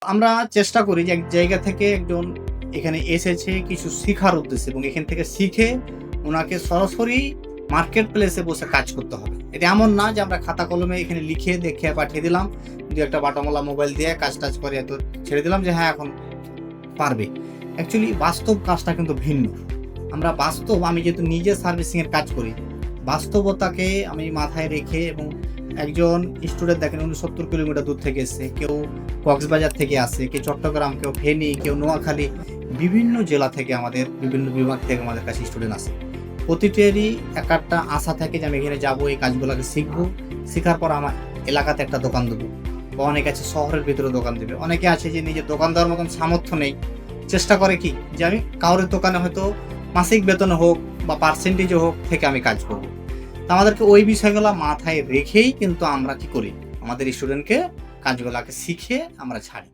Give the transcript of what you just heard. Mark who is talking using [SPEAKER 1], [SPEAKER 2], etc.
[SPEAKER 1] আমরা চেষ্টা করি যে এক জায়গা থেকে একজন এখানে এসেছে কিছু শিখার উদ্দেশ্যে এবং এখান থেকে শিখে ওনাকে সরাসরি মার্কেট প্লেসে বসে কাজ করতে হবে। এটা এমন না যে আমরা খাতা কলমে এখানে লিখে দেখে পাঠিয়ে দিলাম, দু একটা বাটামোলা মোবাইল দিয়ে কাজ করে এত ছেড়ে দিলাম যে হ্যাঁ এখন পারবে। অ্যাকচুয়ালি বাস্তব কাজটা কিন্তু ভিন্ন। আমি যেহেতু নিজে সার্ভিসিং এর কাজ করি, বাস্তবতাকে আমি মাথায় রেখে এবং একজন স্টুডেন্ট দেখেন উনি ৭০ কিলোমিটার দূর থেকে এসছে। কেউ কক্সবাজার থেকে আসছে, কেউ চট্টগ্রাম, কেউ ফেনী, কেউ নোয়াখালী, বিভিন্ন জেলা থেকে আমাদের বিভিন্ন বিভাগ থেকে আমাদের কাছে স্টুডেন্ট আসে। প্রতিটারই একটা আশা থাকে যে আমি এখানে যাবো, এই কাজগুলোকে শিখবো। শিখার পর আমার এলাকাতে একটা দোকান দেবো বা অনেকে আছে শহরের ভিতরে দোকান দেবে। অনেকে আছে যে নিজের দোকান দেওয়ার মতন সামর্থ্য নেই। চেষ্টা করে কি যে আমি কারোর দোকানে হয়তো মাসিক বেতন হোক বা পার্সেন্টেজে হোক থেকে আমি কাজ করব। তো আমাদেরকে ওই বিষয়গুলো মাথায় রেখেই কিন্তু আমরা কি করি, আমাদের স্টুডেন্টকে কাজগুলোকে শিখে আমরা ছাড়ি।